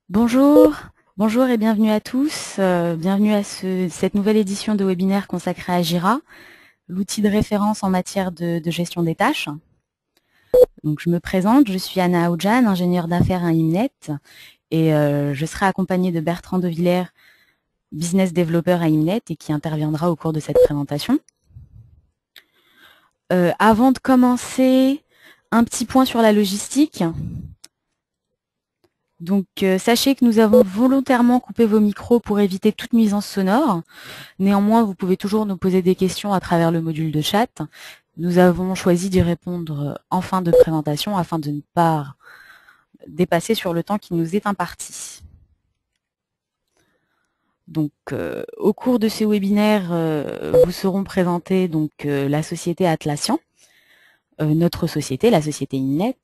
Bonjour, bonjour et bienvenue à tous. Bienvenue à cette nouvelle édition de webinaire consacrée à Jira, l'outil de référence en matière de gestion des tâches. Donc, je me présente, je suis Anna Aoudjan, ingénieure d'affaires à Imnet, et je serai accompagnée de Bertrand de Villers, business developer à Imnet, et qui interviendra au cours de cette présentation. Avant de commencer, un petit point sur la logistique. Donc, sachez que nous avons volontairement coupé vos micros pour éviter toute nuisance sonore. Néanmoins, vous pouvez toujours nous poser des questions à travers le module de chat. Nous avons choisi d'y répondre en fin de présentation afin de ne pas dépasser sur le temps qui nous est imparti. Donc, au cours de ce webinaire, vous seront présentés donc la société Atlassian, notre société, la société Imnet,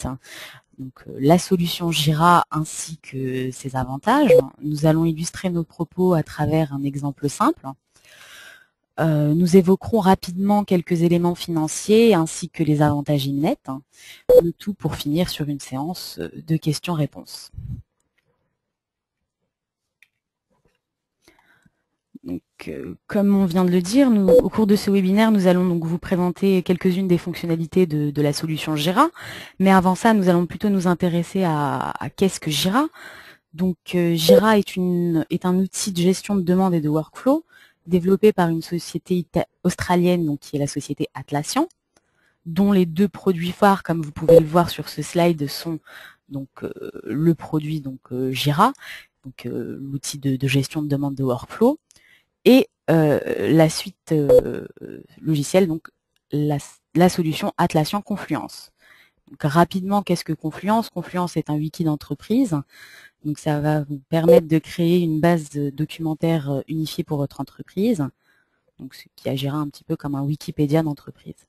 donc la solution Jira ainsi que ses avantages. Nous allons illustrer nos propos à travers un exemple simple. Nous évoquerons rapidement quelques éléments financiers ainsi que les avantages Imnet, le tout pour finir sur une séance de questions-réponses. Donc, comme on vient de le dire, au cours de ce webinaire, nous allons donc vous présenter quelques-unes des fonctionnalités de la solution Jira. Mais avant ça, nous allons plutôt nous intéresser à qu'est-ce que Jira. Donc, Jira est un outil de gestion de demande et de workflow développé par une société australienne, donc qui est la société Atlassian, dont les deux produits phares, comme vous pouvez le voir sur ce slide, sont donc le produit Jira, donc l'outil de gestion de demande de workflow, et la suite logicielle, donc la solution Atlassian Confluence. Donc, rapidement, qu'est-ce que Confluence? Confluence est un wiki d'entreprise. Donc ça va vous permettre de créer une base documentaire unifiée pour votre entreprise, donc ce qui agira un petit peu comme un Wikipédia d'entreprise.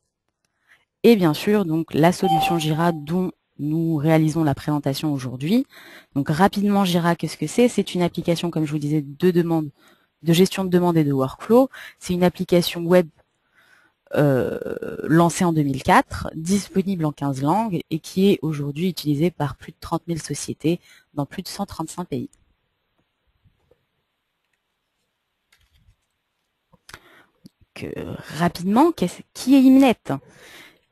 Et bien sûr, donc la solution Jira dont nous réalisons la présentation aujourd'hui. Donc rapidement, Jira, qu'est-ce que c'est? C'est une application, comme je vous disais, de gestion de demande et de workflow. C'est une application web lancée en 2004, disponible en 15 langues et qui est aujourd'hui utilisée par plus de 30 000 sociétés dans plus de 135 pays. Rapidement, qui est Imnet?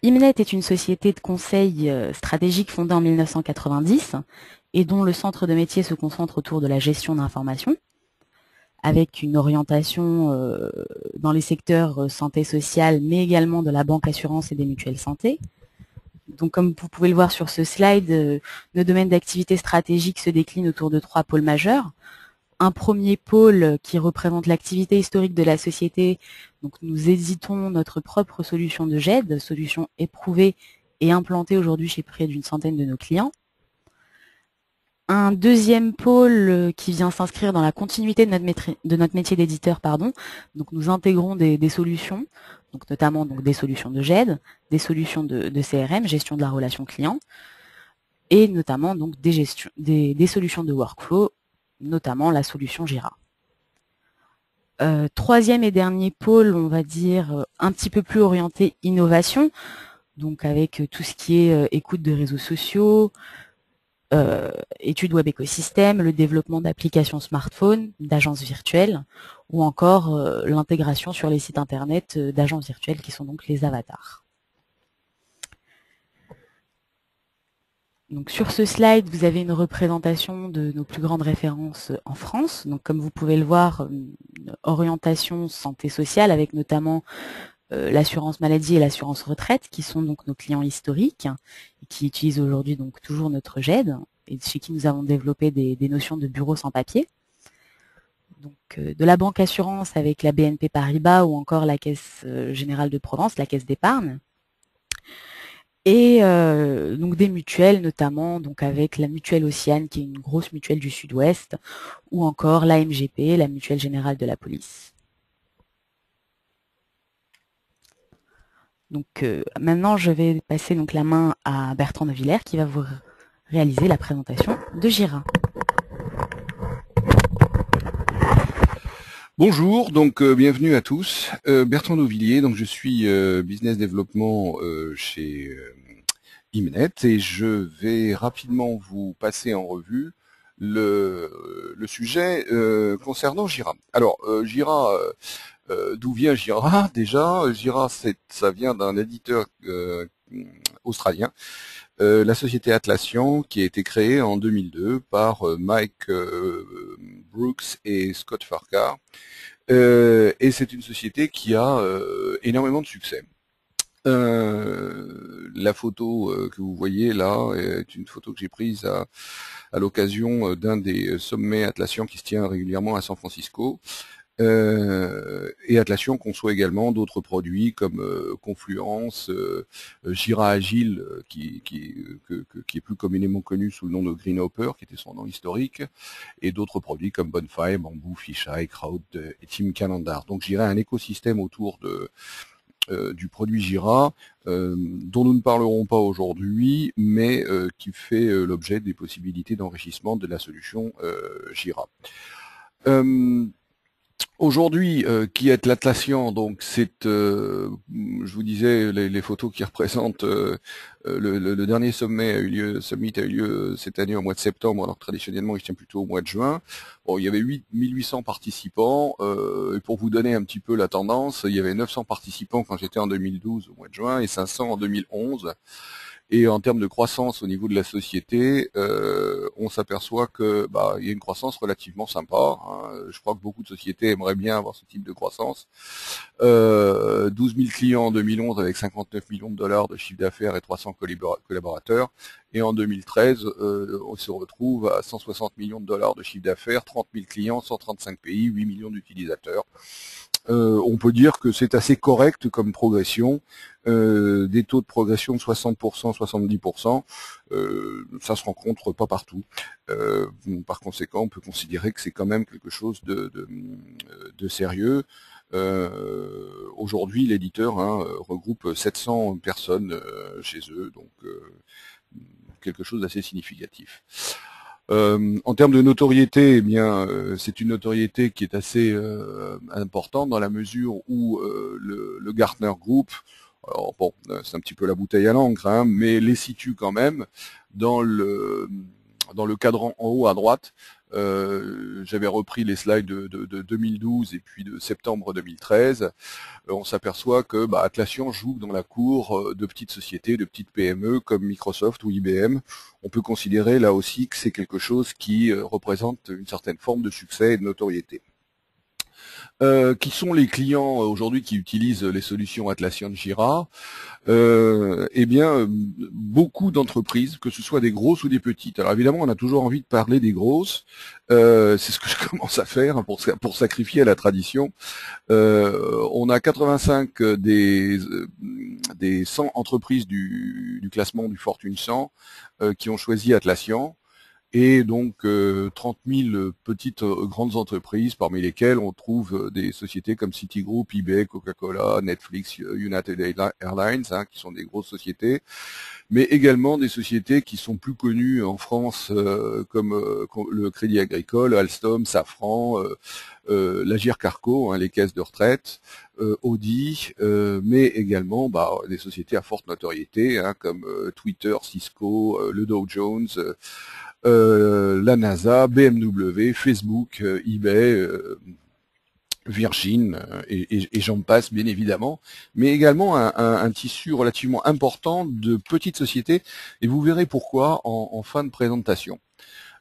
Imnet est une société de conseil stratégique fondée en 1990 et dont le centre de métier se concentre autour de la gestion d'informations, avec une orientation dans les secteurs santé sociale, mais également de la banque assurance et des mutuelles santé. Donc, comme vous pouvez le voir sur ce slide, nos domaines d'activité stratégique se déclinent autour de 3 pôles majeurs. Un premier pôle qui représente l'activité historique de la société. Donc, nous éditons notre propre solution de GED, solution éprouvée et implantée aujourd'hui chez près d'une centaine de nos clients. Un deuxième pôle qui vient s'inscrire dans la continuité de notre métier d'éditeur, pardon. Donc, nous intégrons des solutions, donc notamment donc, des solutions de GED, des solutions de CRM, gestion de la relation client, et notamment donc des solutions de workflow, notamment la solution Jira. Troisième et dernier pôle, on va dire un petit peu plus orienté innovation, donc avec tout ce qui est écoute de réseaux sociaux, études web écosystème, le développement d'applications smartphone, d'agences virtuelles, ou encore l'intégration sur les sites internet d'agences virtuelles qui sont donc les avatars. Donc sur ce slide, vous avez une représentation de nos plus grandes références en France. Donc comme vous pouvez le voir, une orientation santé sociale avec notamment l'assurance maladie et l'assurance retraite qui sont donc nos clients historiques et qui utilisent aujourd'hui donc toujours notre GED et chez qui nous avons développé des notions de bureau sans papier. Donc de la banque assurance avec la BNP Paribas ou encore la Caisse Générale de Provence, la Caisse d'épargne. Et donc des mutuelles, notamment donc avec la mutuelle Océane, qui est une grosse mutuelle du Sud-Ouest, ou encore la MGP, la Mutuelle Générale de la Police. Donc maintenant, je vais passer donc la main à Bertrand de Villers qui va vous réaliser la présentation de Jira. Bonjour, donc bienvenue à tous. Bertrand Dauvilliers, donc je suis business développement chez Imnet et je vais rapidement vous passer en revue le sujet concernant Jira. Alors, Jira, d'où vient Jira déjà? Jira, ça vient d'un éditeur australien, la société Atlassian, qui a été créée en 2002 par Mike Brooks et Scott Farquhar. Et c'est une société qui a énormément de succès. La photo que vous voyez là est une photo que j'ai prise à l'occasion d'un des sommets Atlassian qui se tient régulièrement à San Francisco. Et Atlassian conçoit également d'autres produits comme Confluence, Jira Agile, qui est plus communément connu sous le nom de Greenhopper, qui était son nom historique, et d'autres produits comme Bonfire, Bamboo, Fisheye, Crowd et Team Calendar. Donc Jira a un écosystème autour du produit Jira, dont nous ne parlerons pas aujourd'hui, mais qui fait l'objet des possibilités d'enrichissement de la solution Jira. Aujourd'hui, qui est l'Atlassian, donc c'est, je vous disais, les photos qui représentent le dernier sommet Summit a eu lieu cette année au mois de septembre, alors traditionnellement il se tient plutôt au mois de juin. Bon, il y avait 1800 participants, et pour vous donner un petit peu la tendance, il y avait 900 participants quand j'étais en 2012 au mois de juin et 500 en 2011. Et en termes de croissance au niveau de la société, on s'aperçoit que il y a une croissance relativement sympa. Hein. Je crois que beaucoup de sociétés aimeraient bien avoir ce type de croissance. 12 000 clients en 2011 avec 59 millions de dollars de chiffre d'affaires et 300 collaborateurs. Et en 2013, on se retrouve à 160 millions de dollars de chiffre d'affaires, 30 000 clients, 135 pays, 8 millions d'utilisateurs. On peut dire que c'est assez correct comme progression, des taux de progression de 60%, 70%, ça se rencontre pas partout. Par conséquent, on peut considérer que c'est quand même quelque chose de sérieux. Aujourd'hui, l'éditeur regroupe 700 personnes chez eux, donc quelque chose d'assez significatif. En termes de notoriété, eh bien, c'est une notoriété qui est assez importante dans la mesure où le Gartner Group, alors bon, c'est un petit peu la bouteille à l'encre, hein, mais les situe quand même dans le cadran en haut à droite. J'avais repris les slides de 2012 et puis de septembre 2013. On s'aperçoit que Atlassian joue dans la cour de petites sociétés, de petites PME comme Microsoft ou IBM. On peut considérer là aussi que c'est quelque chose qui représente une certaine forme de succès et de notoriété. Qui sont les clients aujourd'hui qui utilisent les solutions Atlassian Jira? Eh bien, beaucoup d'entreprises, que ce soit des grosses ou des petites. Alors évidemment, on a toujours envie de parler des grosses. C'est ce que je commence à faire hein, pour sacrifier à la tradition. On a 85 des 100 entreprises du classement du Fortune 100 qui ont choisi Atlassian. Et donc 30 000 petites grandes entreprises, parmi lesquelles on trouve des sociétés comme Citigroup, eBay, Coca-Cola, Netflix, United Airlines, hein, qui sont des grosses sociétés, mais également des sociétés qui sont plus connues en France comme le Crédit Agricole, Alstom, Safran, l'Agir Carco, hein, les caisses de retraite, Audi, mais également des sociétés à forte notoriété, hein, comme Twitter, Cisco, le Dow Jones, la NASA, BMW, Facebook, eBay, Virgin, et j'en passe bien évidemment, mais également un tissu relativement important de petites sociétés, et vous verrez pourquoi en fin de présentation.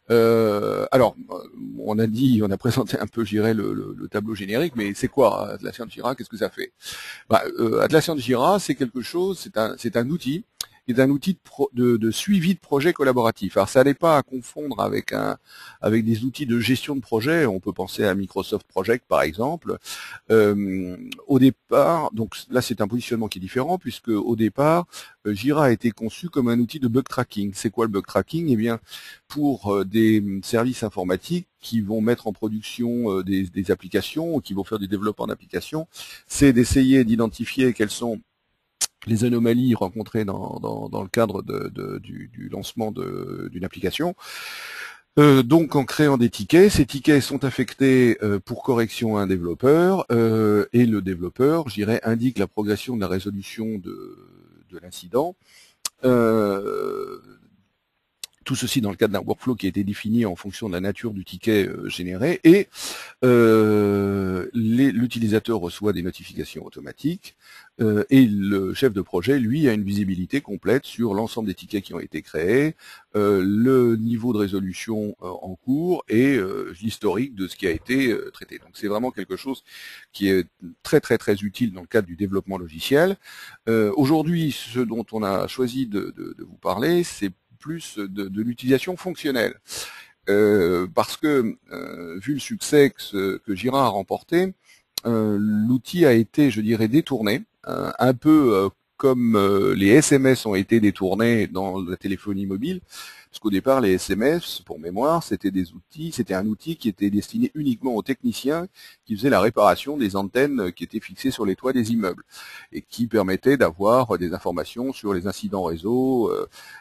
Alors, on a présenté un peu, je dirais, le tableau générique, mais c'est quoi Atlassian Jira? Qu'est-ce que ça fait? Atlassian Jira, c'est quelque chose, c'est un outil qui est un outil de suivi de projet collaboratif. Alors ça n'est pas à confondre avec des outils de gestion de projet. On peut penser à Microsoft Project par exemple. Au départ, donc là c'est un positionnement qui est différent puisque au départ, Jira a été conçu comme un outil de bug tracking. C'est quoi le bug tracking? Eh bien, pour des services informatiques qui vont mettre en production des applications, qui vont faire du développement d'applications, c'est d'essayer d'identifier quelles sont les anomalies rencontrées dans le cadre du lancement d'une application. Donc en créant des tickets, ces tickets sont affectés pour correction à un développeur, et le développeur, je dirais, indique la progression de la résolution de l'incident Tout ceci dans le cadre d'un workflow qui a été défini en fonction de la nature du ticket généré, et l'utilisateur reçoit des notifications automatiques, et le chef de projet, lui, a une visibilité complète sur l'ensemble des tickets qui ont été créés, le niveau de résolution en cours et l'historique de ce qui a été traité. Donc c'est vraiment quelque chose qui est très très très utile dans le cadre du développement logiciel. Aujourd'hui, ce dont on a choisi de vous parler, c'est plus de l'utilisation fonctionnelle. Parce que, vu le succès que Jira a remporté, l'outil a été, je dirais, détourné, un peu comme les SMS ont été détournés dans la téléphonie mobile, parce qu'au départ, les SMS, pour mémoire, c'était un outil qui était destiné uniquement aux techniciens qui faisaient la réparation des antennes qui étaient fixées sur les toits des immeubles, et qui permettait d'avoir des informations sur les incidents réseau,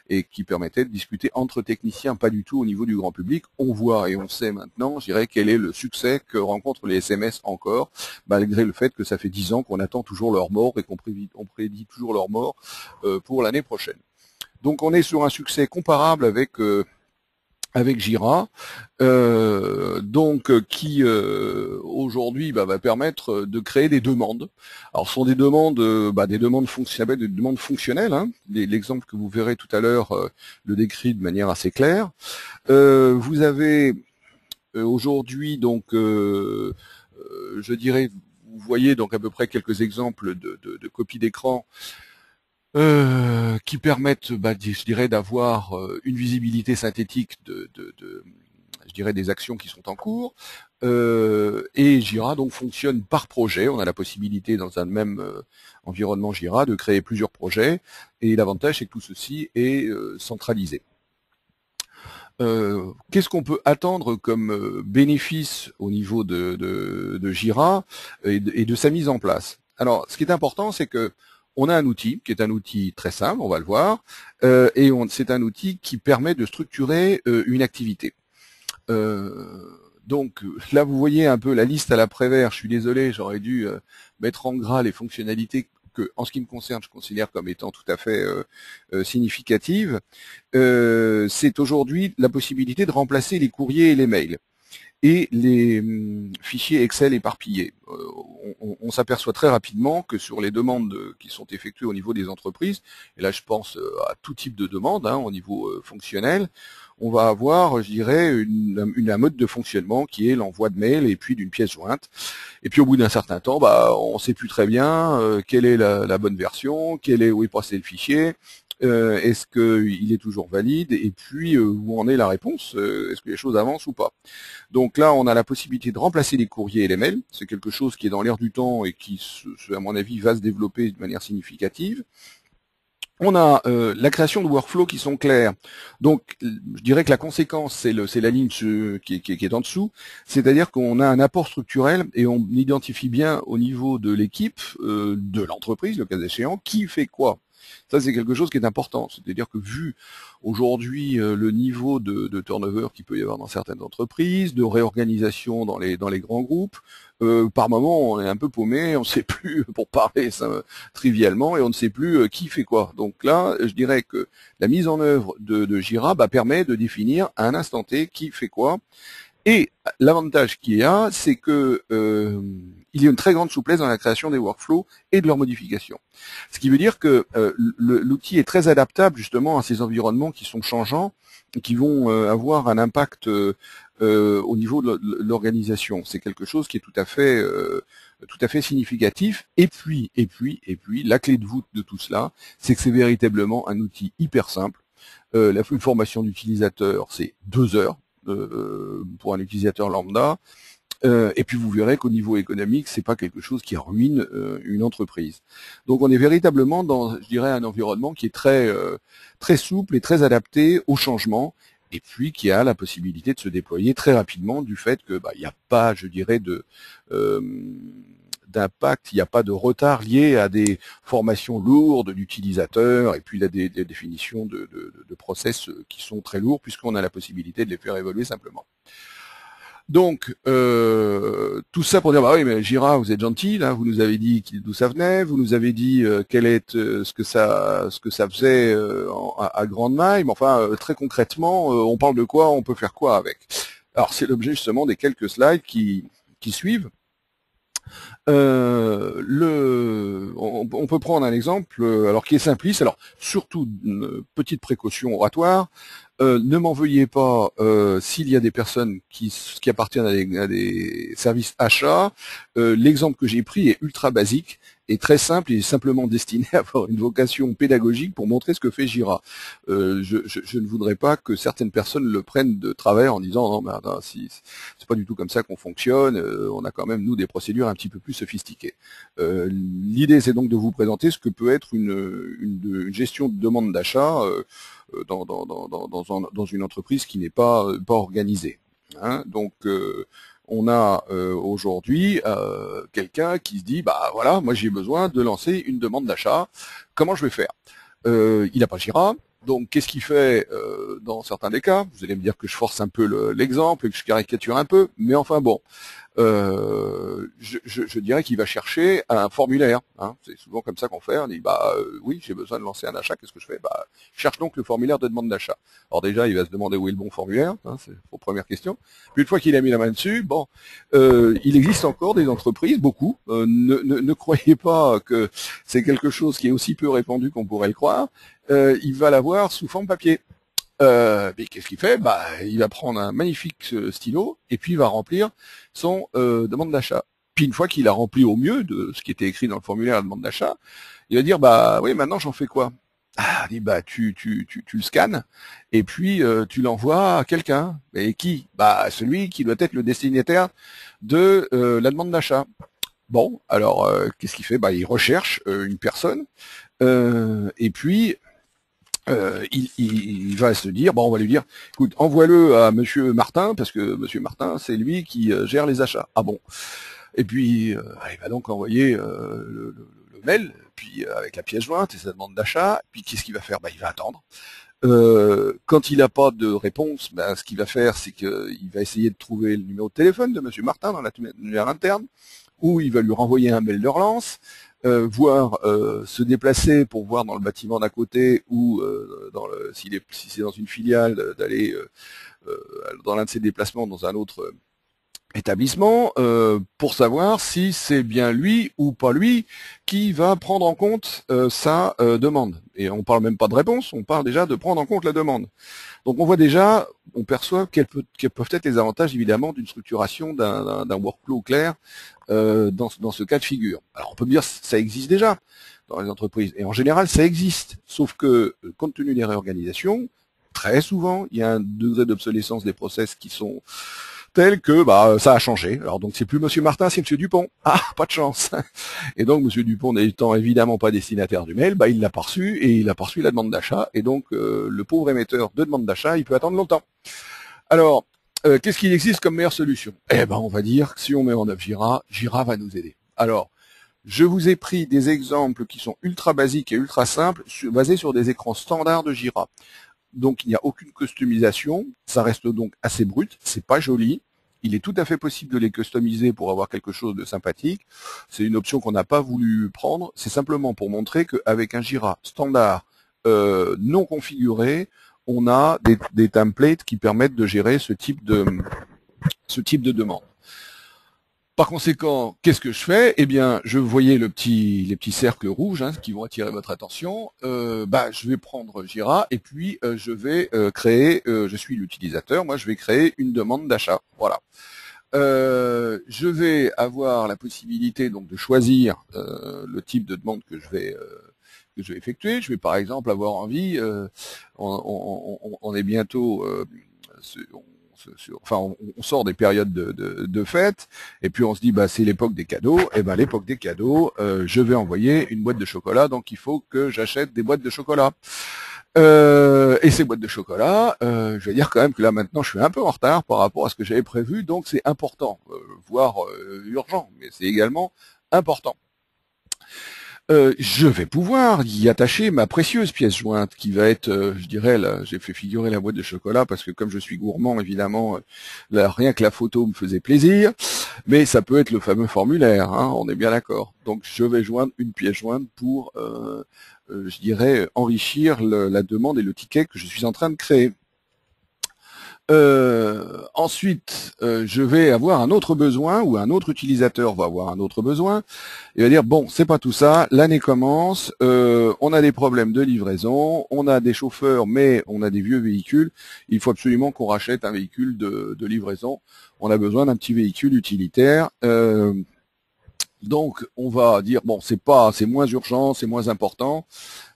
et qui permettait de discuter entre techniciens, pas du tout au niveau du grand public. On voit et on sait maintenant, je dirais, quel est le succès que rencontrent les SMS encore, malgré le fait que ça fait 10 ans qu'on attend toujours leur mort et qu'on prédit toujours leur mort pour l'année prochaine. Donc on est sur un succès comparable avec Jira, qui aujourd'hui va permettre de créer des demandes. Alors ce sont des demandes, des demandes fonctionnelles. Hein. L'exemple que vous verrez tout à l'heure le décrit de manière assez claire. Vous avez aujourd'hui donc, je dirais, vous voyez donc à peu près quelques exemples de copies d'écran qui permettent, je dirais, d'avoir une visibilité synthétique je dirais, des actions qui sont en cours. Et Jira donc fonctionne par projet. On a la possibilité dans un même environnement Jira de créer plusieurs projets. Et l'avantage, c'est que tout ceci est centralisé. Qu'est-ce qu'on peut attendre comme bénéfice au niveau de Jira et de sa mise en place? Alors, ce qui est important, c'est que on a un outil qui est un outil très simple, on va le voir, et c'est un outil qui permet de structurer une activité. Donc là, vous voyez un peu la liste à l'après-vert. Je suis désolé, j'aurais dû mettre en gras les fonctionnalités que, en ce qui me concerne, je considère comme étant tout à fait significatives. C'est aujourd'hui la possibilité de remplacer les courriers et les mails et les fichiers Excel éparpillés. On s'aperçoit très rapidement que sur les demandes qui sont effectuées au niveau des entreprises, et là je pense à tout type de demande, hein, au niveau fonctionnel, on va avoir, je dirais, un mode de fonctionnement qui est l'envoi de mail et puis d'une pièce jointe. Et puis au bout d'un certain temps, on ne sait plus très bien quelle est la bonne version, où est passé le fichier, est-ce qu'il est toujours valide, et puis où en est la réponse, est-ce que les choses avancent ou pas. Donc là, on a la possibilité de remplacer les courriers et les mails. C'est quelque chose qui est dans l'air du temps et qui, à mon avis, va se développer de manière significative. On a la création de workflows qui sont clairs. Donc, je dirais que la conséquence, c'est la ligne qui est en dessous. C'est-à-dire qu'on a un apport structurel et on identifie bien au niveau de l'équipe, de l'entreprise, le cas échéant, qui fait quoi. Ça, c'est quelque chose qui est important. C'est-à-dire que vu aujourd'hui le niveau de turnover qu'il peut y avoir dans certaines entreprises, de réorganisation dans les grands groupes, par moment, on est un peu paumé, on ne sait plus, pour parler ça, trivialement, et on ne sait plus qui fait quoi. Donc là, je dirais que la mise en œuvre de Jira permet de définir à un instant T qui fait quoi. Et l'avantage qu'il y a, c'est que il y a une très grande souplesse dans la création des workflows et de leur modification. Ce qui veut dire que l'outil est très adaptable justement à ces environnements qui sont changeants et qui vont avoir un impact au niveau de l'organisation. C'est quelque chose qui est tout à fait significatif. Et puis, la clé de voûte de tout cela, c'est que c'est véritablement un outil hyper simple. La formation d'utilisateur, c'est 2 heures. Pour un utilisateur lambda, et puis vous verrez qu'au niveau économique, c'est pas quelque chose qui ruine une entreprise. Donc on est véritablement dans, je dirais, un environnement qui est très souple et très adapté au changement, et puis qui a la possibilité de se déployer très rapidement du fait que il n'y a pas, je dirais, d'impact, il n'y a pas de retard lié à des formations lourdes d'utilisateurs et puis à des définitions de process qui sont très lourds puisqu'on a la possibilité de les faire évoluer simplement. Donc, tout ça pour dire, bah oui, mais Jira, vous êtes gentil, là, vous nous avez dit d'où ça venait, vous nous avez dit quel est ce que ça faisait à grande maille, mais enfin, très concrètement, on parle de quoi, on peut faire quoi avec. Alors, c'est l'objet justement des quelques slides qui suivent. On peut prendre un exemple, alors qui est simpliste. Alors surtout une petite précaution oratoire. Ne m'en veuillez pas s'il y a des personnes qui appartiennent à des services achats. L'exemple que j'ai pris est ultra basique et très simple et simplement destiné à avoir une vocation pédagogique pour montrer ce que fait Jira. Je ne voudrais pas que certaines personnes le prennent de travers en disant non mais attends, si, c'est pas du tout comme ça qu'on fonctionne, on a quand même nous des procédures un petit peu plus sophistiquées. L'idée c'est donc de vous présenter ce que peut être une gestion de demande d'achat dans une entreprise qui n'est pas organisée. Hein. Donc on a aujourd'hui quelqu'un qui se dit bah voilà, moi j'ai besoin de lancer une demande d'achat. Comment je vais faire? Il n'a pas Jira. Donc, qu'est-ce qu'il fait dans certains des cas? Vous allez me dire que je force un peu l'exemple et que je caricature un peu, mais enfin bon, je dirais qu'il va chercher un formulaire. Hein. C'est souvent comme ça qu'on fait. On dit bah oui, j'ai besoin de lancer un achat. Qu'est-ce que je fais? Bah, je cherche donc le formulaire de demande d'achat. Alors déjà, il va se demander où est le bon formulaire. Hein, c'est la première question. Puis une fois qu'il a mis la main dessus, bon, il existe encore des entreprises, beaucoup. Ne croyez pas que c'est quelque chose qui est aussi peu répandu qu'on pourrait le croire. Il va l'avoir sous forme papier. Mais qu'est-ce qu'il fait? Bah, il va prendre un magnifique stylo et puis il va remplir son demande d'achat. Puis une fois qu'il a rempli au mieux de ce qui était écrit dans le formulaire de demande d'achat, il va dire bah oui, maintenant j'en fais quoi? Ah, il dit bah tu le scannes et puis tu l'envoies à quelqu'un. Et qui? Bah celui qui doit être le destinataire de la demande d'achat. Bon, alors qu'est-ce qu'il fait? Bah il recherche une personne et puis il va se dire, bon, on va lui dire, écoute, envoie-le à Monsieur Martin, parce que Monsieur Martin, c'est lui qui gère les achats. Ah bon. Et puis, il va donc envoyer le mail, puis avec la pièce jointe et sa demande d'achat. Puis qu'est-ce qu'il va faire? Bah, il va attendre. Quand il n'a pas de réponse, ben, ce qu'il va faire, c'est qu'il va essayer de trouver le numéro de téléphone de Monsieur Martin dans la tunnelière interne, ou il va lui renvoyer un mail de relance, voire se déplacer pour voir dans le bâtiment d'à côté ou si c'est dans une filiale, d'aller dans l'un de ses déplacements dans un autre établissement pour savoir si c'est bien lui ou pas lui qui va prendre en compte sa demande. Et on parle même pas de réponse, on parle déjà de prendre en compte la demande. Donc on voit déjà, on perçoit quels peuvent être les avantages évidemment d'une structuration d'un workflow clair dans ce cas de figure. Alors on peut me dire ça existe déjà dans les entreprises, et en général ça existe, sauf que compte tenu des réorganisations, très souvent il y a un degré d'obsolescence des process qui sont tel que bah ça a changé. Alors donc c'est plus Monsieur Martin, c'est Monsieur Dupont. Ah, pas de chance. Et donc Monsieur Dupont n'étant évidemment pas destinataire du mail, bah il l'a pas reçu et il a pas reçu la demande d'achat. Et donc le pauvre émetteur de demande d'achat, il peut attendre longtemps. Alors qu'est-ce qu'il existe comme meilleure solution? Eh ben on va dire que si on met en œuvre Jira, Jira va nous aider. Alors je vous ai pris des exemples qui sont ultra basiques et ultra simples, basés sur des écrans standards de Jira. Donc il n'y a aucune customisation, ça reste donc assez brut, c'est pas joli. Il est tout à fait possible de les customiser pour avoir quelque chose de sympathique. C'est une option qu'on n'a pas voulu prendre, c'est simplement pour montrer qu'avec un Jira standard non configuré, on a des templates qui permettent de gérer ce type de demande. Par conséquent, qu'est-ce que je fais? Eh bien, je voyais les petits cercles rouges hein, qui vont attirer votre attention. Je vais prendre Jira et puis je vais créer, je suis l'utilisateur, moi je vais créer une demande d'achat. Voilà. Je vais avoir la possibilité donc de choisir le type de demande que je vais effectuer. Je vais par exemple avoir envie, on est bientôt, on sort des périodes de fête, et puis on se dit bah c'est l'époque des cadeaux, et ben l'époque des cadeaux, je vais envoyer une boîte de chocolat, donc il faut que j'achète des boîtes de chocolat. Et ces boîtes de chocolat, je vais dire quand même que là maintenant je suis un peu en retard par rapport à ce que j'avais prévu, donc c'est important, voire urgent, mais c'est également important. Je vais pouvoir y attacher ma précieuse pièce jointe qui va être, je dirais, là, j'ai fait figurer la boîte de chocolat parce que comme je suis gourmand, évidemment, là, rien que la photo me faisait plaisir, mais ça peut être le fameux formulaire, hein, on est bien d'accord. Donc je vais joindre une pièce jointe pour, je dirais, enrichir la demande et le ticket que je suis en train de créer. Ensuite, je vais avoir un autre besoin, ou un autre utilisateur va avoir un autre besoin, il va dire, bon, c'est pas tout ça, l'année commence, on a des problèmes de livraison, on a des chauffeurs, mais on a des vieux véhicules, il faut absolument qu'on rachète un véhicule de livraison, on a besoin d'un petit véhicule utilitaire, donc on va dire, bon, c'est moins urgent, c'est moins important,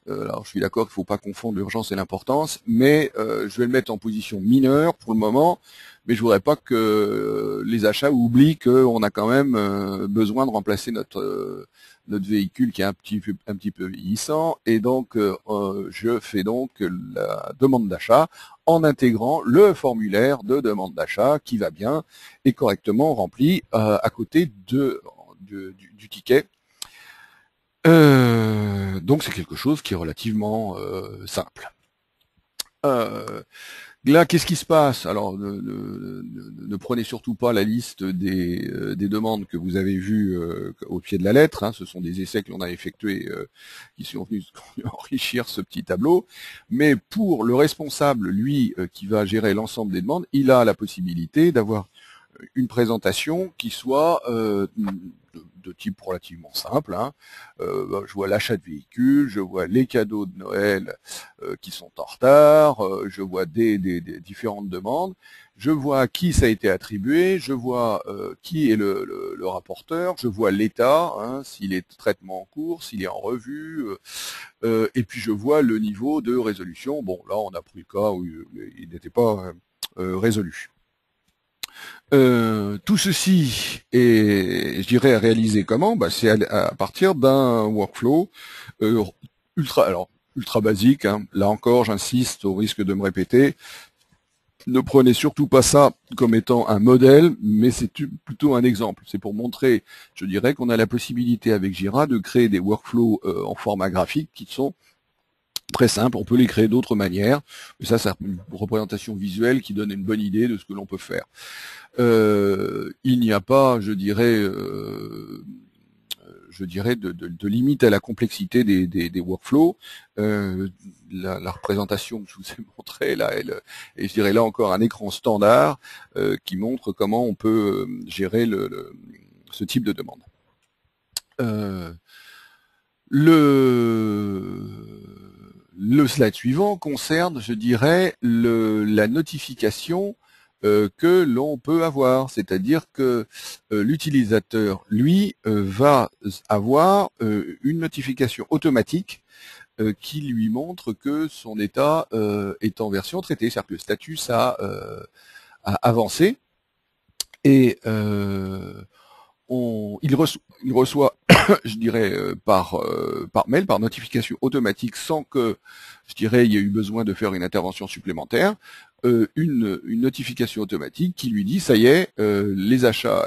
alors je suis d'accord qu'il ne faut pas confondre l'urgence et l'importance, mais je vais le mettre en position mineure pour le moment, mais je voudrais pas que les achats oublient qu'on a quand même besoin de remplacer notre véhicule qui est un petit peu vieillissant, et donc je fais donc la demande d'achat en intégrant le formulaire de demande d'achat qui va bien et correctement rempli à côté du ticket. Donc c'est quelque chose qui est relativement simple. Là, qu'est-ce qui se passe? Alors, ne prenez surtout pas la liste des demandes que vous avez vues au pied de la lettre. Hein, ce sont des essais que l'on a effectués qui sont venus enrichir ce petit tableau. Mais pour le responsable, lui, qui va gérer l'ensemble des demandes, il a la possibilité d'avoir une présentation qui soit de type relativement simple. Hein. Je vois l'achat de véhicules, je vois les cadeaux de Noël qui sont en retard, je vois des différentes demandes, je vois à qui ça a été attribué, je vois qui est le rapporteur, je vois l'état, hein, s'il est traitement en cours, s'il est en revue, et puis je vois le niveau de résolution. Bon, là on a pris le cas où il n'était pas résolu. Tout ceci est, je dirais, réalisé comment? C'est à partir d'un workflow ultra basique. Hein. Là encore, j'insiste au risque de me répéter. Ne prenez surtout pas ça comme étant un modèle, mais c'est plutôt un exemple. C'est pour montrer, je dirais, qu'on a la possibilité avec Jira de créer des workflows en format graphique qui sont très simples. On peut les créer d'autres manières, mais ça, c'est une représentation visuelle qui donne une bonne idée de ce que l'on peut faire. Il n'y a pas, je dirais, de limite à la complexité des workflows. La représentation que je vous ai montrée là, et je dirais là encore un écran standard qui montre comment on peut gérer ce type de demande. Le slide suivant concerne, je dirais, la notification que l'on peut avoir, c'est-à-dire que l'utilisateur, lui, va avoir une notification automatique qui lui montre que son état est en version traitée, c'est-à-dire que le statut a avancé, et il reçoit je dirais, par mail, par notification automatique, sans que, je dirais, il y ait eu besoin de faire une intervention supplémentaire, une notification automatique qui lui dit, ça y est, l'achat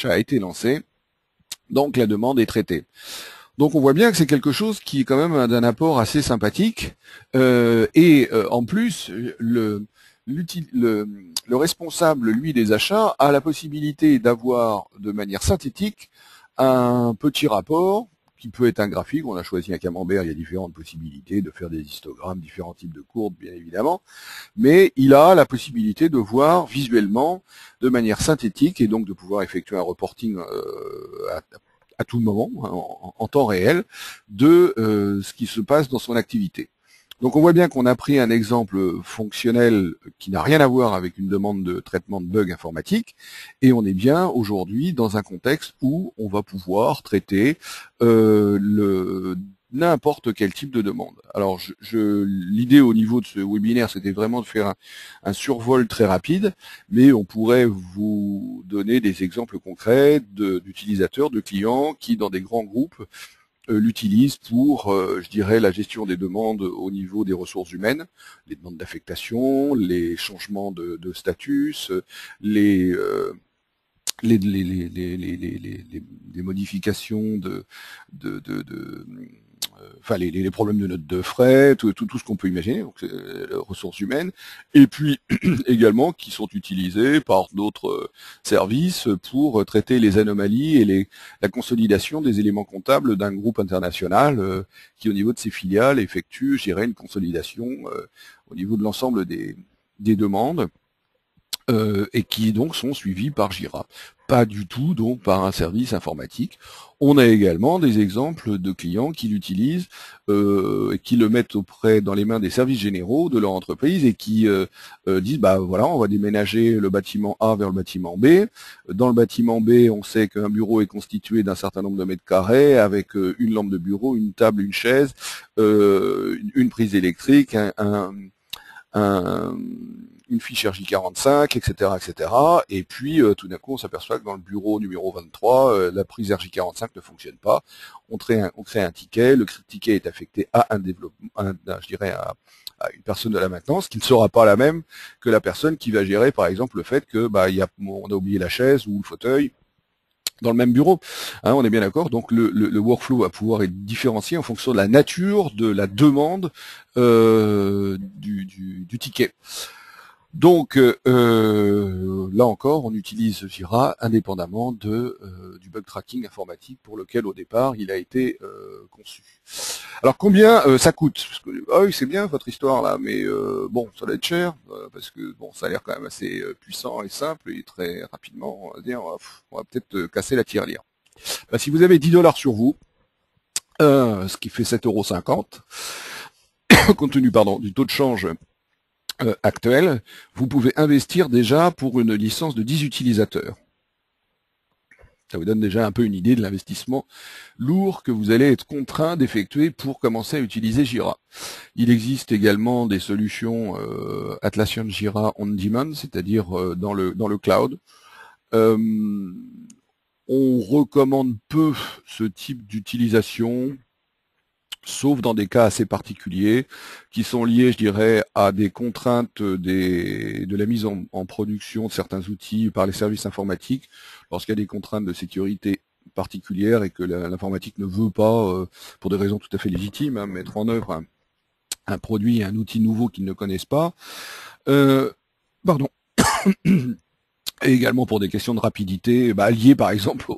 a été lancé, donc la demande est traitée. Donc on voit bien que c'est quelque chose qui est quand même d'un apport assez sympathique, et en plus, le responsable, lui, des achats, a la possibilité d'avoir de manière synthétique un petit rapport qui peut être un graphique. On a choisi un camembert, il y a différentes possibilités de faire des histogrammes, différents types de courbes, bien évidemment, mais il a la possibilité de voir visuellement, de manière synthétique, et donc de pouvoir effectuer un reporting à tout moment, hein, en temps réel, de ce qui se passe dans son activité. Donc on voit bien qu'on a pris un exemple fonctionnel qui n'a rien à voir avec une demande de traitement de bugs informatiques, et on est bien aujourd'hui dans un contexte où on va pouvoir traiter n'importe quel type de demande. Alors l'idée au niveau de ce webinaire, c'était vraiment de faire un survol très rapide, mais on pourrait vous donner des exemples concrets d'utilisateurs, de clients qui, dans des grands groupes, l'utilise pour, je dirais, la gestion des demandes au niveau des ressources humaines, les demandes d'affectation, les changements de statut, les modifications enfin les problèmes de notes de frais, tout ce qu'on peut imaginer, donc les ressources humaines, et puis également qui sont utilisés par d'autres services pour traiter les anomalies et la consolidation des éléments comptables d'un groupe international qui au niveau de ses filiales effectue, je dirais, une consolidation au niveau de l'ensemble des demandes. Et qui donc sont suivis par Jira. Pas du tout donc par un service informatique. On a également des exemples de clients qui l'utilisent, qui le mettent dans les mains des services généraux de leur entreprise et qui disent bah voilà, on va déménager le bâtiment A vers le bâtiment B. Dans le bâtiment B, on sait qu'un bureau est constitué d'un certain nombre de mètres carrés avec une lampe de bureau, une table, une chaise, une prise électrique, une fiche RJ45, etc., etc. Et puis, tout d'un coup, on s'aperçoit que dans le bureau numéro 23, la prise RJ45 ne fonctionne pas. On crée un ticket. Le ticket est affecté à un développement, je dirais, à une personne de la maintenance, qui ne sera pas la même que la personne qui va gérer, par exemple, le fait que on a oublié la chaise ou le fauteuil dans le même bureau, hein, on est bien d'accord. Donc le workflow va pouvoir être différencié en fonction de la nature de la demande du ticket. Donc là encore, on utilise Jira indépendamment du bug tracking informatique pour lequel au départ il a été conçu. Alors combien ça coûte? Parce que, oui, c'est bien votre histoire là, mais bon, ça va être cher, parce que bon, ça a l'air quand même assez puissant et simple, et très rapidement, on va dire, on va peut-être casser la tirelire. Bah, si vous avez 10 $ sur vous, ce qui fait 7,50 €, compte tenu du taux de change actuel, vous pouvez investir déjà pour une licence de 10 utilisateurs. Ça vous donne déjà un peu une idée de l'investissement lourd que vous allez être contraint d'effectuer pour commencer à utiliser Jira. Il existe également des solutions Atlassian Jira On Demand, c'est-à-dire dans le cloud. On recommande peu ce type d'utilisation, sauf dans des cas assez particuliers, qui sont liés, je dirais, à des contraintes de la mise en production de certains outils par les services informatiques, lorsqu'il y a des contraintes de sécurité particulières et que l'informatique ne veut pas, pour des raisons tout à fait légitimes, mettre en œuvre un produit, un outil nouveau qu'ils ne connaissent pas. Pardon. Et également pour des questions de rapidité, liées par exemple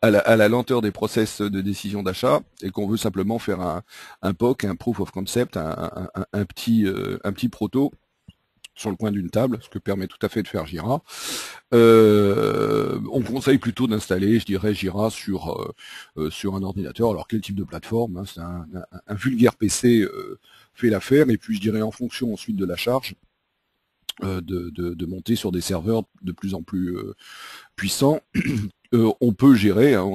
à la lenteur des process de décision d'achat, et qu'on veut simplement faire un POC, un Proof of Concept, un petit proto sur le coin d'une table, ce que permet tout à fait de faire Jira. On conseille plutôt d'installer, je dirais, Jira sur un ordinateur. Alors quel type de plateforme, hein, c'est un vulgaire PC fait l'affaire, et puis je dirais en fonction ensuite de la charge, de monter sur des serveurs de plus en plus puissants. On peut gérer, hein,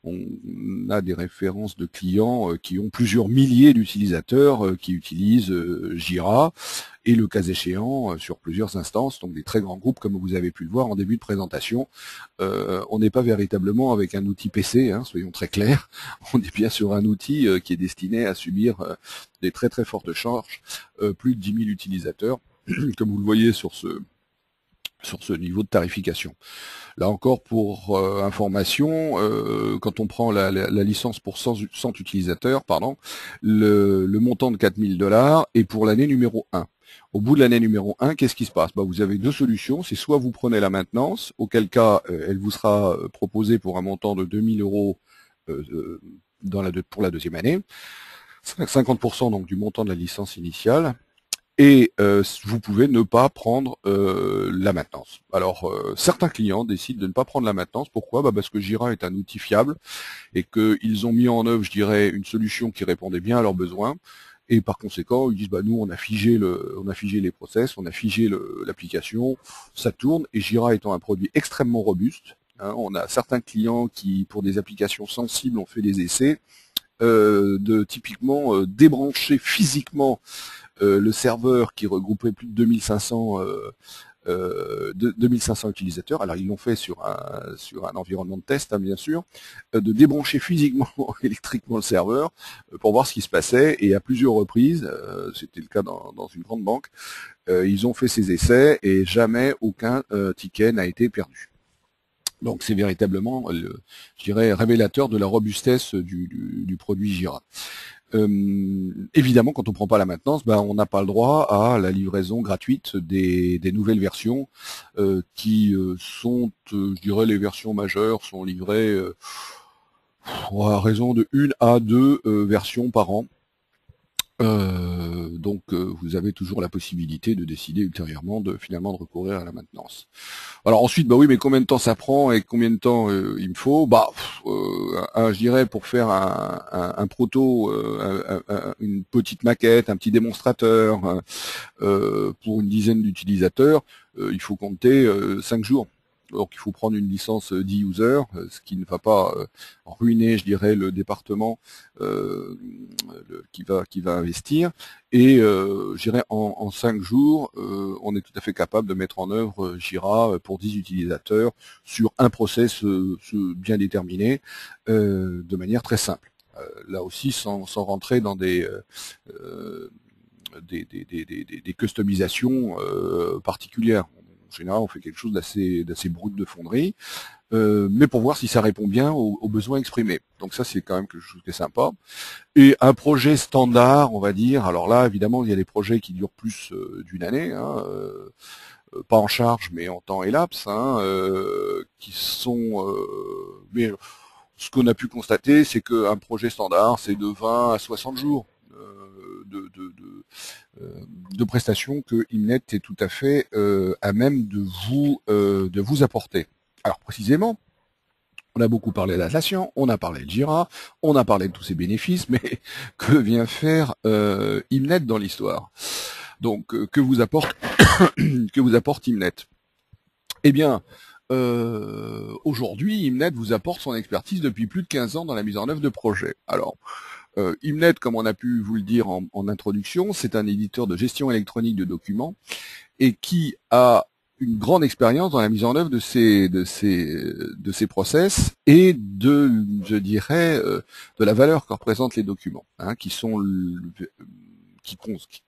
on a des références de clients qui ont plusieurs milliers d'utilisateurs qui utilisent Jira, et le cas échéant sur plusieurs instances, donc des très grands groupes comme vous avez pu le voir en début de présentation. On n'est pas véritablement avec un outil PC, hein, soyons très clairs, on est bien sur un outil qui est destiné à subir des très très fortes charges, plus de 10 000 utilisateurs, comme vous le voyez sur ce niveau de tarification. Là encore, pour information, quand on prend la licence pour 100 utilisateurs, le montant de 4 000 $ est pour l'année numéro 1. Au bout de l'année numéro 1, qu'est-ce qui se passe? Vous avez deux solutions. C'est soit vous prenez la maintenance, auquel cas elle vous sera proposée pour un montant de 2 000 € pour la deuxième année, 50% donc du montant de la licence initiale. Et vous pouvez ne pas prendre la maintenance. Alors, certains clients décident de ne pas prendre la maintenance. Pourquoi? Parce que Jira est un outil fiable et qu'ils ont mis en œuvre, je dirais, une solution qui répondait bien à leurs besoins. Et par conséquent, ils disent, nous, on a figé les process, on a figé l'application, ça tourne. Et Jira étant un produit extrêmement robuste, hein, on a certains clients qui, pour des applications sensibles, ont fait des essais de typiquement débrancher physiquement le serveur qui regroupait plus de 2500 utilisateurs. Alors ils l'ont fait sur un environnement de test, hein, bien sûr, de débrancher physiquement, électriquement le serveur pour voir ce qui se passait, et à plusieurs reprises, c'était le cas dans une grande banque, ils ont fait ces essais et jamais aucun ticket n'a été perdu. Donc c'est véritablement, je dirais, révélateur de la robustesse du produit Jira. Évidemment, quand on ne prend pas la maintenance, on n'a pas le droit à la livraison gratuite des nouvelles versions qui sont, je dirais, les versions majeures sont livrées à raison de 1 à 2 versions par an. Donc vous avez toujours la possibilité de décider ultérieurement finalement de recourir à la maintenance. Alors ensuite, oui, mais combien de temps ça prend et combien de temps il me faut? Je dirais pour faire un proto, une petite maquette, un petit démonstrateur pour une dizaine d'utilisateurs, il faut compter 5 jours. Donc il faut prendre une licence 10 users, ce qui ne va pas ruiner, je dirais, le département qui va investir. Et je dirais en 5 jours, on est tout à fait capable de mettre en œuvre Jira pour 10 utilisateurs sur un process bien déterminé, de manière très simple. Là aussi, sans rentrer dans des customisations particulières. En général, on fait quelque chose d'assez brut de fonderie, mais pour voir si ça répond bien aux besoins exprimés. Donc ça, c'est quand même quelque chose qui est sympa. Et un projet standard, on va dire, alors là, évidemment, il y a des projets qui durent plus d'une année, pas en charge, mais en temps et laps, qui sont... mais ce qu'on a pu constater, c'est qu'un projet standard, c'est de 20 à 60 jours de prestations que Imnet est tout à fait à même de vous apporter. Alors précisément, on a beaucoup parlé d'Atlassian, on a parlé de Jira, on a parlé de tous ses bénéfices, mais que vient faire Imnet dans l'histoire? Donc que vous apporte Imnet? Eh bien, aujourd'hui, Imnet vous apporte son expertise depuis plus de 15 ans dans la mise en œuvre de projets. Alors, Imnet, comme on a pu vous le dire en introduction, c'est un éditeur de gestion électronique de documents et qui a une grande expérience dans la mise en œuvre de ces process et je dirais, de la valeur que représentent les documents, qui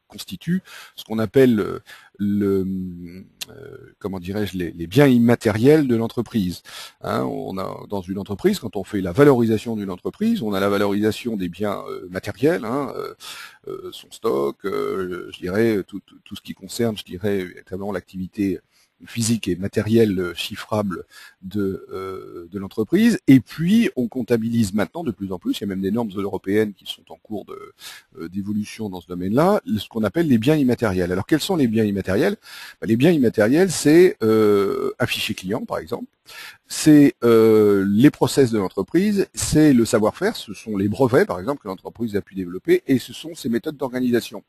constituent ce qu'on appelle comment dirais-je, les biens immatériels de l'entreprise. On a dans une entreprise, quand on fait la valorisation d'une entreprise, on a la valorisation des biens matériels, son stock, je dirais tout ce qui concerne, je dirais, véritablement l'activité physique et matérielle chiffrable de l'entreprise. Et puis, on comptabilise maintenant de plus en plus, il y a même des normes européennes qui sont en cours d'évolution dans ce domaine-là, ce qu'on appelle les biens immatériels. Alors, quels sont les biens immatériels? Les biens immatériels, c'est un fichier client, par exemple, c'est les process de l'entreprise, c'est le savoir-faire, ce sont les brevets, par exemple, que l'entreprise a pu développer, et ce sont ses méthodes d'organisation.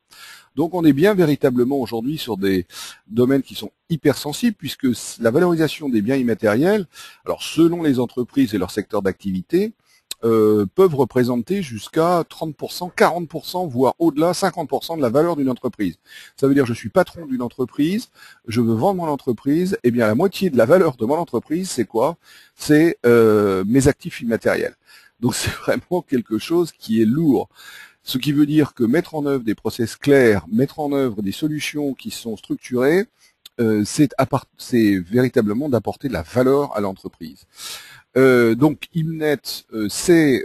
Donc on est bien véritablement aujourd'hui sur des domaines qui sont hyper sensibles, puisque la valorisation des biens immatériels, alors selon les entreprises et leur secteur d'activité, peuvent représenter jusqu'à 30%, 40%, voire au-delà, 50% de la valeur d'une entreprise. Ça veut dire je suis patron d'une entreprise, je veux vendre mon entreprise, et bien la moitié de la valeur de mon entreprise, c'est quoi? C'est mes actifs immatériels. Donc c'est vraiment quelque chose qui est lourd. Ce qui veut dire que mettre en œuvre des process clairs, mettre en œuvre des solutions qui sont structurées, c'est véritablement d'apporter de la valeur à l'entreprise. Donc Imnet, c'est,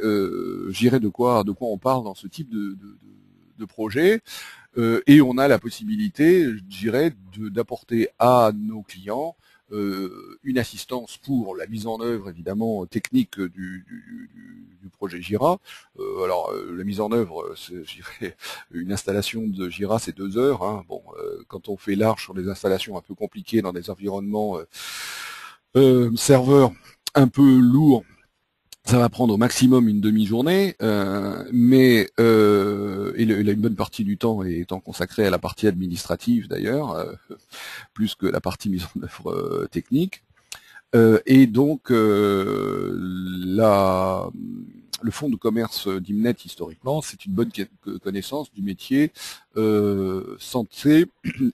j'irai de quoi on parle dans ce type de projet, et on a la possibilité, je dirais, d'apporter à nos clients une assistance pour la mise en œuvre évidemment technique du projet Jira. La mise en œuvre, je dirais, une installation de Jira, c'est 2 heures. Bon, quand on fait large sur des installations un peu compliquées dans des environnements serveurs un peu lourds, ça va prendre au maximum une demi-journée, mais une bonne partie du temps étant consacrée à la partie administrative d'ailleurs, plus que la partie mise en œuvre technique. Et donc le fonds de commerce d'Imnet historiquement, c'est une bonne connaissance du métier santé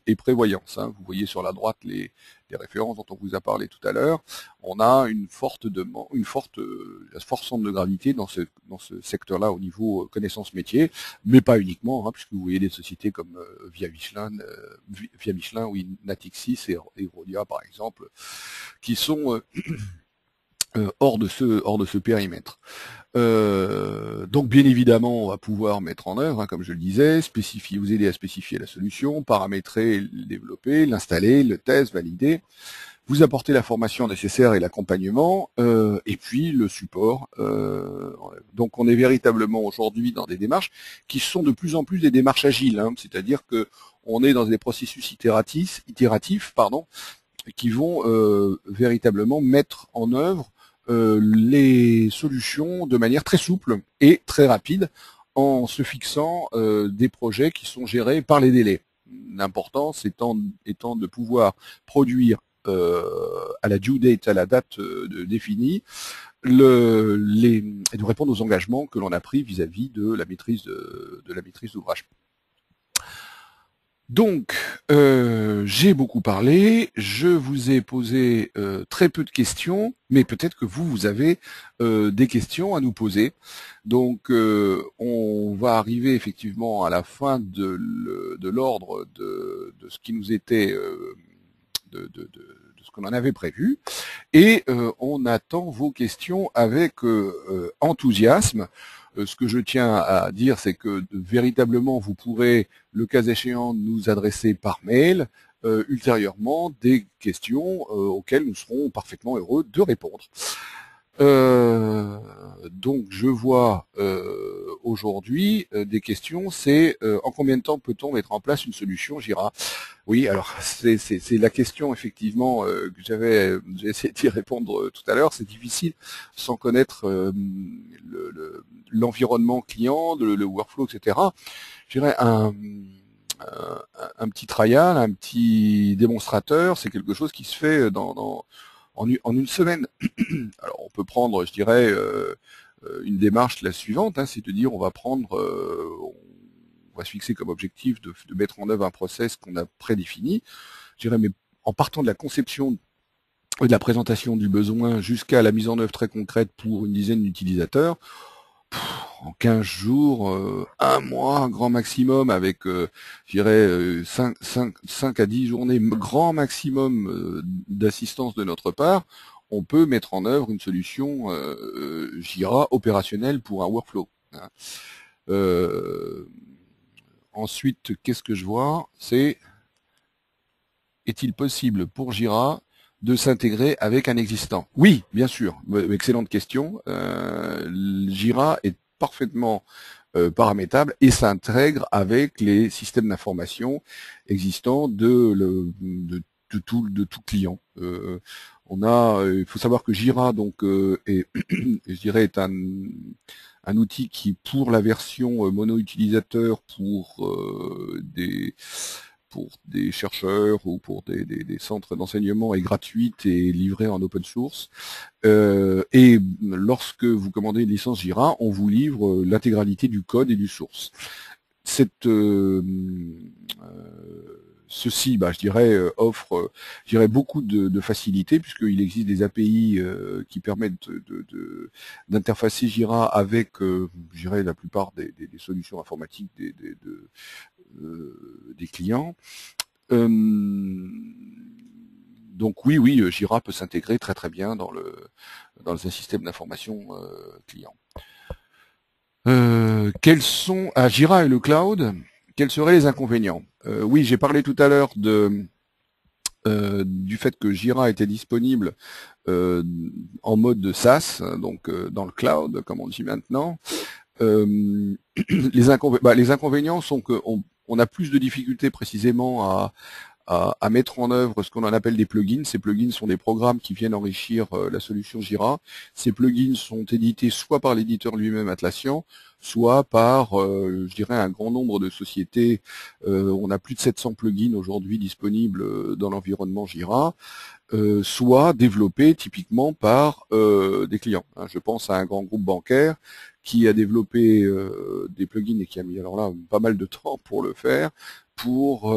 et prévoyance. Vous voyez sur la droite les références dont on vous a parlé tout à l'heure. On a une forte centre de gravité dans ce secteur-là au niveau connaissance métier, mais pas uniquement, puisque vous voyez des sociétés comme Via Michelin ou Natixis et Rodia par exemple, qui sont hors de ce périmètre. Donc bien évidemment, on va pouvoir mettre en œuvre, comme je le disais, vous aider à spécifier la solution, paramétrer, le développer, l'installer, le test, valider, vous apporter la formation nécessaire et l'accompagnement, et puis le support. Donc on est véritablement aujourd'hui dans des démarches qui sont de plus en plus des démarches agiles, c'est-à-dire que on est dans des processus itératifs, qui vont véritablement mettre en œuvre les solutions de manière très souple et très rapide en se fixant des projets qui sont gérés par les délais. L'importance étant de pouvoir produire à la due date, à la date définie, et de répondre aux engagements que l'on a pris vis-à-vis de la maîtrise d'ouvrage. Donc, j'ai beaucoup parlé, je vous ai posé très peu de questions, mais peut-être que vous avez des questions à nous poser. Donc, on va arriver effectivement à la fin de l'ordre de ce qui nous était, de ce qu'on en avait prévu, et on attend vos questions avec enthousiasme. Ce que je tiens à dire, c'est que véritablement, vous pourrez, le cas échéant, nous adresser par mail ultérieurement des questions auxquelles nous serons parfaitement heureux de répondre. Donc je vois aujourd'hui des questions, c'est en combien de temps peut-on mettre en place une solution Jira? Oui, alors c'est la question effectivement que j'ai essayé d'y répondre tout à l'heure. C'est difficile sans connaître l'environnement client, le workflow, etc. Je dirais un petit trial, un petit démonstrateur, c'est quelque chose qui se fait en une semaine. Alors on peut prendre, je dirais, une démarche la suivante, c'est de dire on va se fixer comme objectif de mettre en œuvre un process qu'on a prédéfini, je dirais, mais en partant de la conception et de la présentation du besoin jusqu'à la mise en œuvre très concrète pour une dizaine d'utilisateurs, en 15 jours, un mois, grand maximum, avec, je dirais, 5 à 10 journées, grand maximum d'assistance de notre part, on peut mettre en œuvre une solution Jira opérationnelle pour un workflow. Ensuite, qu'est-ce que je vois? C'est, est-il possible pour Jira de s'intégrer avec un existant? Oui, bien sûr. Excellente question. Jira est parfaitement paramétrable et s'intègre avec les systèmes d'information existants de tout client. Il faut savoir que Jira donc est, je dirais, est un outil qui, pour la version mono-utilisateur, pour des chercheurs ou pour des centres d'enseignement, est gratuite et livrée en open source. Et lorsque vous commandez une licence Jira, on vous livre l'intégralité du code et du source. Ceci, je dirais, offre, beaucoup de facilité, puisqu'il existe des API qui permettent d'interfacer Jira avec, je dirais, la plupart des solutions informatiques des clients. Donc oui, Jira peut s'intégrer très très bien dans un système d'information client. Quels sont, à Jira et le cloud, quels seraient les inconvénients? Oui, j'ai parlé tout à l'heure du fait que Jira était disponible en mode SaaS, donc dans le cloud, comme on dit maintenant. Les inconvénients sont qu'on a plus de difficultés précisément à mettre en œuvre ce qu'on en appelle des plugins. Ces plugins sont des programmes qui viennent enrichir la solution Jira. Ces plugins sont édités soit par l'éditeur lui-même Atlassian, soit par, je dirais, un grand nombre de sociétés. On a plus de 700 plugins aujourd'hui disponibles dans l'environnement Jira, soit développés typiquement par des clients. Je pense à un grand groupe bancaire qui a développé des plugins et qui a mis alors là pas mal de temps pour le faire, pour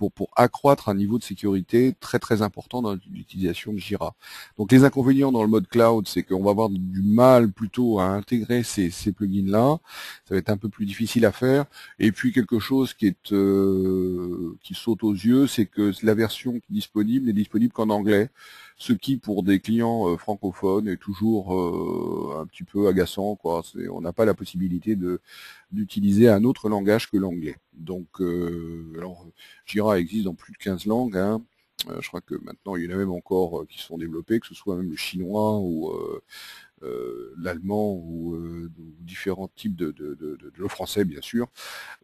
pour accroître un niveau de sécurité très très important dans l'utilisation de Jira. Donc les inconvénients dans le mode cloud, c'est qu'on va avoir du mal plutôt à intégrer ces plugins-là. Ça va être un peu plus difficile à faire. Et puis quelque chose qui saute aux yeux, c'est que la version qui est disponible n'est disponible qu'en anglais, ce qui pour des clients francophones est toujours un petit peu agaçant, quoi. On n'a pas la possibilité d'utiliser un autre langage que l'anglais. Donc, alors, Jira existe dans plus de 15 langues, hein. Je crois que maintenant il y en a même encore qui sont développés, que ce soit même le chinois ou l'allemand ou différents types le français bien sûr,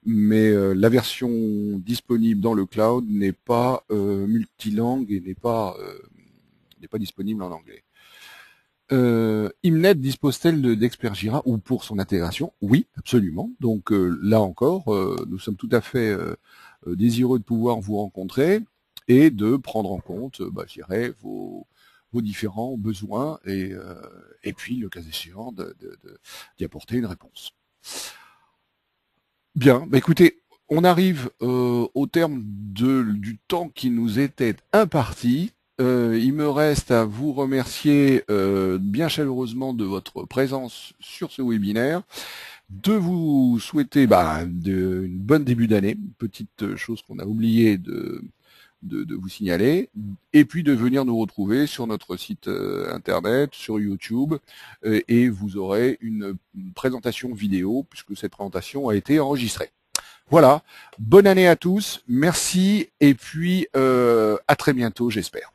mais la version disponible dans le cloud n'est pas multilingue et n'est pas disponible en anglais. Imnet dispose-t-elle d'experts Jira ou pour son intégration? Oui, absolument. Donc là encore, nous sommes tout à fait désireux de pouvoir vous rencontrer et de prendre en compte, je dirais, vos différents besoins et puis, le cas échéant, d'y apporter une réponse. Bien, écoutez, on arrive au terme du temps qui nous était imparti. Il me reste à vous remercier bien chaleureusement de votre présence sur ce webinaire, de vous souhaiter une bonne début d'année, une petite chose qu'on a oublié de vous signaler, et puis de venir nous retrouver sur notre site internet, sur YouTube, et vous aurez une présentation vidéo, puisque cette présentation a été enregistrée. Voilà, bonne année à tous, merci, et puis à très bientôt, j'espère.